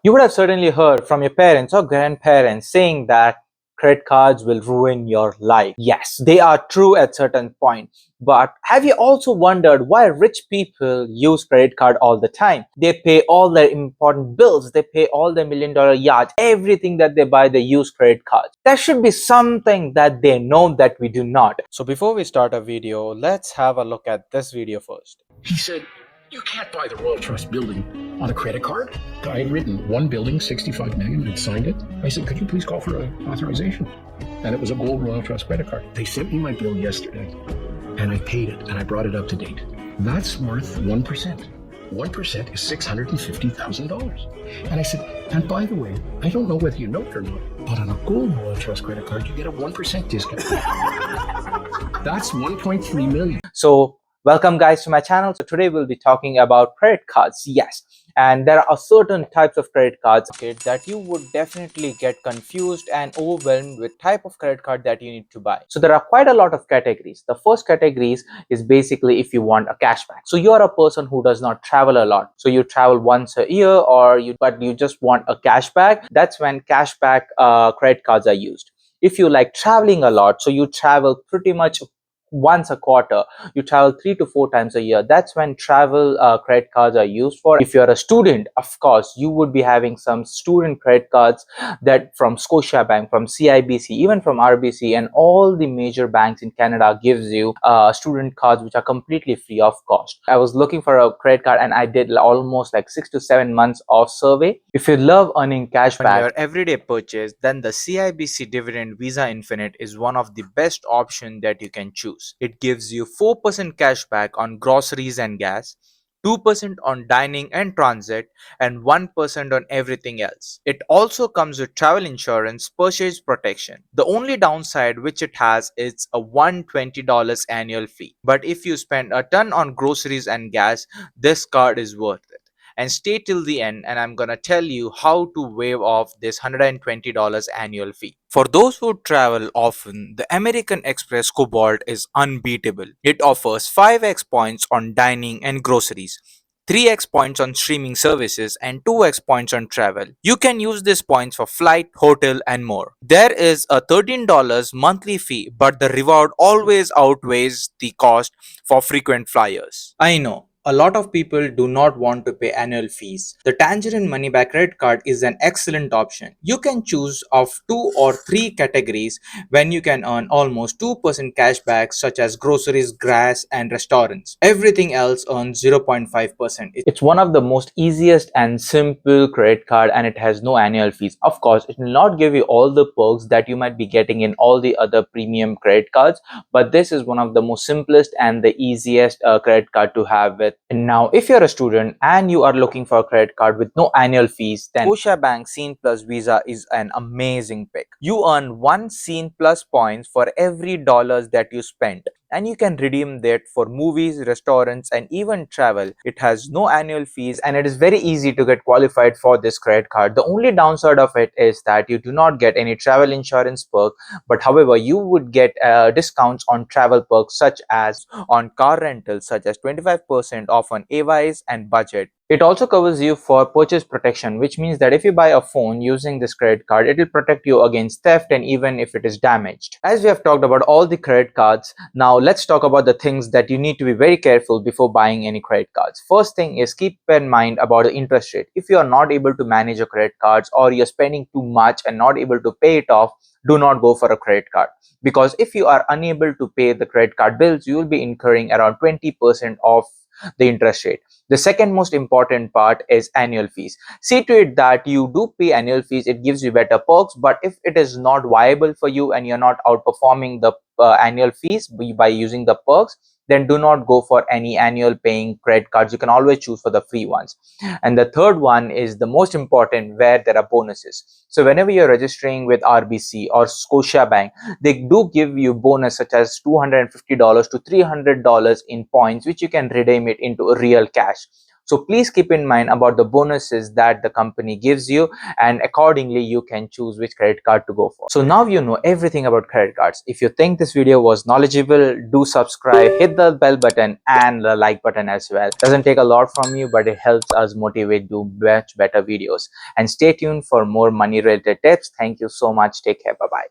You would have certainly heard from your parents or grandparents saying that credit cards will ruin your life. Yes, they are true at certain point. But have you also wondered why rich people use credit card all the time? They pay all their important bills, they pay all their $1 million yachts, everything that they buy, they use credit cards. There should be something that they know that we do not. So before we start a video, let's have a look at this video first. He said, "You can't buy the Royal Trust building on a credit card." I had written one building, 65 million, I'd signed it. I said, "Could you please call for an authorization?" And it was a gold Royal Trust credit card. They sent me my bill yesterday, and I paid it, and I brought it up to date. That's worth 1%. 1% is $650,000. And I said, and by the way, I don't know whether you know it or not, but on a gold Royal Trust credit card, you get a 1% discount. That's 1.3 million. So welcome guys to my channel. So today we'll be talking about credit cards. Yes, and there are certain types of credit cards that you would definitely get confused and overwhelmed with type of credit card that you need to buy. So there are quite a lot of categories. The first categories is basically if you want a cashback. So you're a person who does not travel a lot. So you travel once a year but you just want a cashback. That's when cashback credit cards are used. If you like traveling a lot, so you travel pretty much once a quarter, you travel 3 to 4 times a year, that's when travel credit cards are used for. If you're a student, of course you would be having some student credit cards that from Scotiabank, from CIBC, even from RBC, and all the major banks in Canada gives you student cards which are completely free of cost. I was looking for a credit card and I did almost like 6 to 7 months of survey. If you love earning cashback on your everyday purchase, then the CIBC Dividend Visa Infinite is one of the best options that you can choose. It gives you 4% cashback on groceries and gas, 2% on dining and transit, and 1% on everything else. It also comes with travel insurance, purchase protection. The only downside which it has is a $120 annual fee. But if you spend a ton on groceries and gas, this card is worth it. And stay till the end, and I'm gonna tell you how to waive off this $120 annual fee. For those who travel often, the American Express Cobalt is unbeatable. It offers 5x points on dining and groceries, 3x points on streaming services, and 2x points on travel. You can use these points for flight, hotel, and more. There is a $13 monthly fee, but the reward always outweighs the cost for frequent flyers. I know a lot of people do not want to pay annual fees. The Tangerine Money Back credit card is an excellent option. You can choose of 2 or 3 categories when you can earn almost 2% cashback, such as groceries, gas, and restaurants. Everything else earns 0.5%. It's one of the most easiest and simple credit card, and it has no annual fees. Of course, it will not give you all the perks that you might be getting in all the other premium credit cards, but this is one of the most simplest and the easiest credit card to have with. And now, if you're a student and you are looking for a credit card with no annual fees, then Scotiabank Scene Plus Visa is an amazing pick. You earn 1 Scene Plus points for every dollars that you spend, and you can redeem that for movies, restaurants, and even travel. It has no annual fees, and it is very easy to get qualified for this credit card. The only downside of it is that you do not get any travel insurance perk, but however, you would get discounts on travel perks, such as on car rentals, such as 25% off on AYs and budget. It also covers you for purchase protection, which means that if you buy a phone using this credit card, it will protect you against theft and even if it is damaged. As we have talked about all the credit cards, now let's talk about the things that you need to be very careful before buying any credit cards. First thing is, keep in mind about the interest rate. If you are not able to manage your credit cards, or you're spending too much and not able to pay it off, do not go for a credit card, because if you are unable to pay the credit card bills, you will be incurring around 20% of the interest rate. The second most important part is annual fees. See to it that you do pay annual fees. It gives you better perks, but if it is not viable for you and you're not outperforming the annual fees by using the perks, then do not go for any annual paying credit cards. You can always choose for the free ones. And the third one is the most important, where there are bonuses. So whenever you're registering with RBC or Scotiabank, they do give you bonus such as $250 to $300 in points, which you can redeem it into real cash. So please keep in mind about the bonuses that the company gives you, and accordingly you can choose which credit card to go for. So now you know everything about credit cards. If you think this video was knowledgeable, do subscribe, hit the bell button and the like button as well. Doesn't take a lot from you, but it helps us motivate to much better videos. And stay tuned for more money related tips. Thank you so much. Take care. Bye bye.